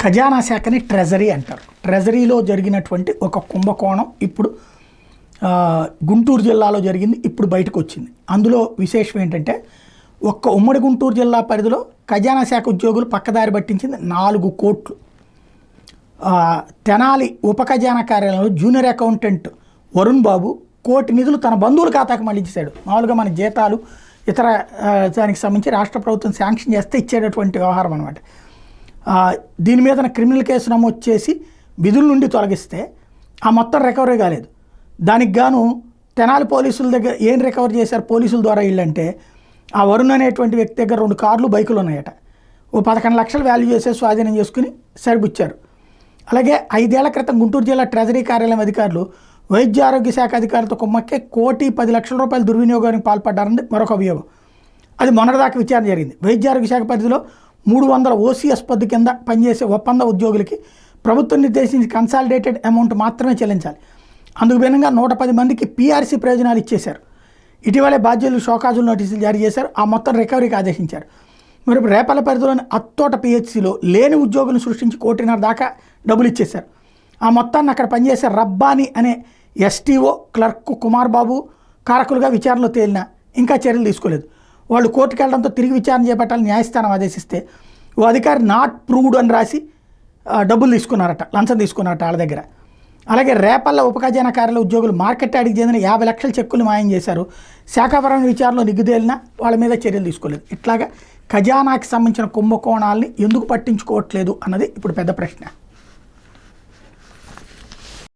ఖజానా శాఖని ట్రెజరీ అంటారు. ట్రెజరీలో జరిగినటువంటి ఒక కుంభకోణం ఇప్పుడు గుంటూరు జిల్లాలో జరిగింది, ఇప్పుడు బయటకు వచ్చింది. అందులో విశేషం ఏంటంటే ఒక్క ఉమ్మడి గుంటూరు జిల్లా పరిధిలో ఖజానా శాఖ ఉద్యోగులు పక్కదారి పట్టించింది 4 కోట్లు. తెనాలి ఉప ఖజానా కార్యాలయంలో జూనియర్ అకౌంటెంట్ వరుణ్ బాబు కోటి నిధులు తన బంధువుల ఖాతాకు మళ్ళించాడు. మామూలుగా మన జీతాలు ఇతర దానికి సంబంధించి రాష్ట్ర ప్రభుత్వం శాంక్షన్ చేస్తే ఇచ్చేటటువంటి వ్యవహారం అనమాట. దీని మీద క్రిమినల్ కేసు నమోదు చేసి విధుల నుండి తొలగిస్తే ఆ మొత్తం రికవరీ కాలేదు. దానికి గాను తెనాలి పోలీసుల దగ్గర ఏం రికవర్ చేశారు పోలీసుల ద్వారా వీళ్ళంటే, ఆ వరుణ్ అనేటువంటి వ్యక్తి దగ్గర 2 కార్లు బైకులు ఉన్నాయట. ఓ 11 లక్షలు వాల్యూ చేసే స్వాధీనం చేసుకుని సరిపుచ్చారు. అలాగే 5 ఏళ్ల క్రితం గుంటూరు జిల్లా ట్రెజరీ కార్యాలయం అధికారులు వైద్య ఆరోగ్య శాఖ అధికారులతో కుమ్మక్కే 1,10,00,000 రూపాయల దుర్వినియోగానికి పాల్పడ్డారని మరొక అభియోగం. అది మొన్నటిదాకా విచారణ జరిగింది. వైద్య ఆరోగ్య శాఖ పరిధిలో 300 ఓసీఎస్ పద్ధతి కింద పనిచేసే ఒప్పంద ఉద్యోగులకి ప్రభుత్వం నిర్దేశించి కన్సాలిడేటెడ్ అమౌంట్ మాత్రమే చెల్లించాలి. అందుకు భిన్నంగా 110 మందికి పీఆర్సీ ప్రయోజనాలు ఇచ్చేశారు. ఇటీవలే బాధ్యులు షోకాజులు నోటీసులు జారీ చేశారు. ఆ మొత్తం రికవరీకి ఆదేశించారు. మరి రేపల్ల పరిధిలోని అత్తోట పిహెచ్సిలో లేని ఉద్యోగులను సృష్టించి 1.5 కోటి దాకా డబ్బులు ఇచ్చేశారు. ఆ మొత్తాన్ని అక్కడ పనిచేసే రబ్బానీ అనే ఎస్టీఓ క్లర్క్ కుమార్ బాబు కారకులుగా విచారణలో తేలినా ఇంకా చర్యలు తీసుకోలేదు. వాళ్ళు కోర్టుకు వెళ్ళడంతో తిరిగి విచారణ చేపట్టాలని న్యాయస్థానం ఆదేశిస్తే ఓ అధికారి నాట్ ప్రూవ్డ్ అని రాసి డబ్బులు తీసుకున్నారట, లంచం తీసుకున్నారట వాళ్ళ దగ్గర. అలాగే రేపల్ల ఉప ఖజానా కార్యాలయ ఉద్యోగులు మార్కెట్ యార్డ్కి చెందిన 50 లక్షల చెక్కులు మాయం చేశారు. శాఖాపరమైన విచారణలో నిగ్గుదేలినా వాళ్ళ మీద చర్యలు తీసుకోలేదు. ఇట్లాగా ఖజానాకి సంబంధించిన కుంభకోణాలని ఎందుకు పట్టించుకోవట్లేదు అన్నది ఇప్పుడు పెద్ద ప్రశ్న.